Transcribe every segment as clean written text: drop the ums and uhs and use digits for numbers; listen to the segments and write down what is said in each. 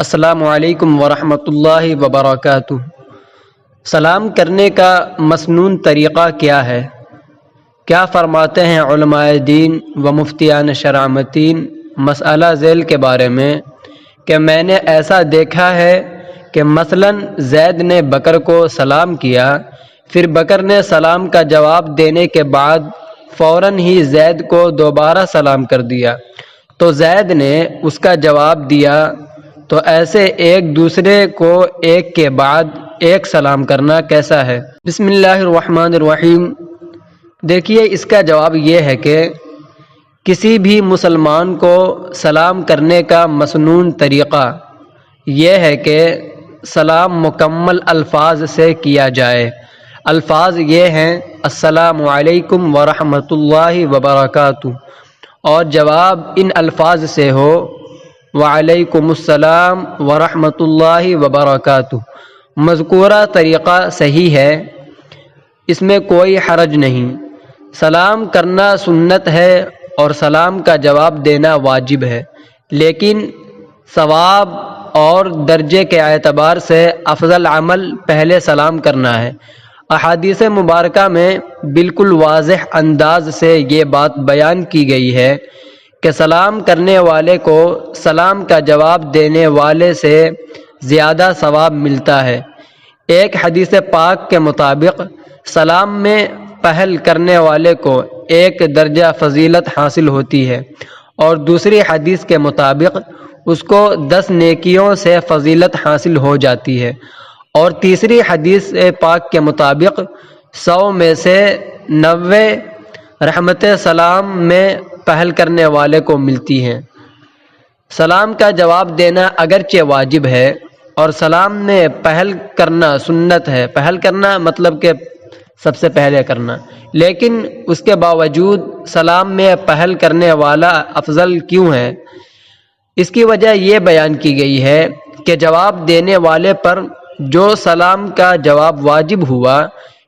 السلام علیکم ورحمۃ اللہ وبرکاتہ۔ سلام کرنے کا مسنون طریقہ کیا ہے؟ کیا فرماتے ہیں علماء دین و مفتیان شرعمتین مسئلہ ذیل کے بارے میں کہ میں نے ایسا دیکھا ہے کہ مثلاً زید نے بکر کو سلام کیا، پھر بکر نے سلام کا جواب دینے کے بعد فوراً ہی زید کو دوبارہ سلام کر دیا تو زید نے اس کا جواب دیا، تو ایسے ایک دوسرے کو ایک کے بعد ایک سلام کرنا کیسا ہے؟ بسم اللہ الرحمن الرحیم۔ دیکھیے، اس کا جواب یہ ہے کہ کسی بھی مسلمان کو سلام کرنے کا مسنون طریقہ یہ ہے کہ سلام مکمل الفاظ سے کیا جائے۔ الفاظ یہ ہیں: السلام علیکم ورحمۃ اللہ وبرکاتہ، اور جواب ان الفاظ سے ہو: وعلیکم السلام ورحمۃ اللہ وبرکاتہ۔ مذکورہ طریقہ صحیح ہے، اس میں کوئی حرج نہیں۔ سلام کرنا سنت ہے اور سلام کا جواب دینا واجب ہے، لیکن ثواب اور درجے کے اعتبار سے افضل عمل پہلے سلام کرنا ہے۔ احادیث مبارکہ میں بالکل واضح انداز سے یہ بات بیان کی گئی ہے کہ سلام کرنے والے کو سلام کا جواب دینے والے سے زیادہ ثواب ملتا ہے۔ ایک حدیث پاک کے مطابق سلام میں پہل کرنے والے کو ایک درجہ فضیلت حاصل ہوتی ہے، اور دوسری حدیث کے مطابق اس کو 10 نیکیوں سے فضیلت حاصل ہو جاتی ہے، اور تیسری حدیث پاک کے مطابق 100 میں سے 90 رحمت سلام میں پہل کرنے والے کو ملتی ہیں۔ سلام کا جواب دینا اگرچہ واجب ہے اور سلام میں پہل کرنا سنت ہے، پہل کرنا مطلب کہ سب سے پہلے کرنا، لیکن اس کے باوجود سلام میں پہل کرنے والا افضل کیوں ہے؟ اس کی وجہ یہ بیان کی گئی ہے کہ جواب دینے والے پر جو سلام کا جواب واجب ہوا،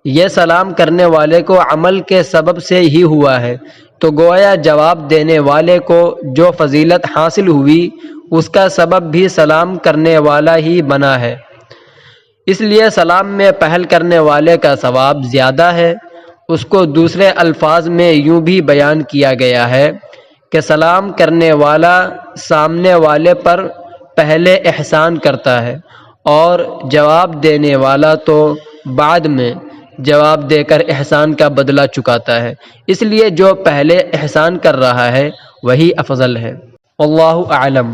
یہ سلام کرنے والے کو عمل کے سبب سے ہی ہوا ہے، تو گویا جواب دینے والے کو جو فضیلت حاصل ہوئی اس کا سبب بھی سلام کرنے والا ہی بنا ہے۔ اس لیے سلام میں پہل کرنے والے کا ثواب زیادہ ہے۔ اس کو دوسرے الفاظ میں یوں بھی بیان کیا گیا ہے کہ سلام کرنے والا سامنے والے پر پہلے احسان کرتا ہے، اور جواب دینے والا تو بعد میں جواب دے کر احسان کا بدلہ چکاتا ہے۔ اس لیے جو پہلے احسان کر رہا ہے وہی افضل ہے۔ واللہ اعلم۔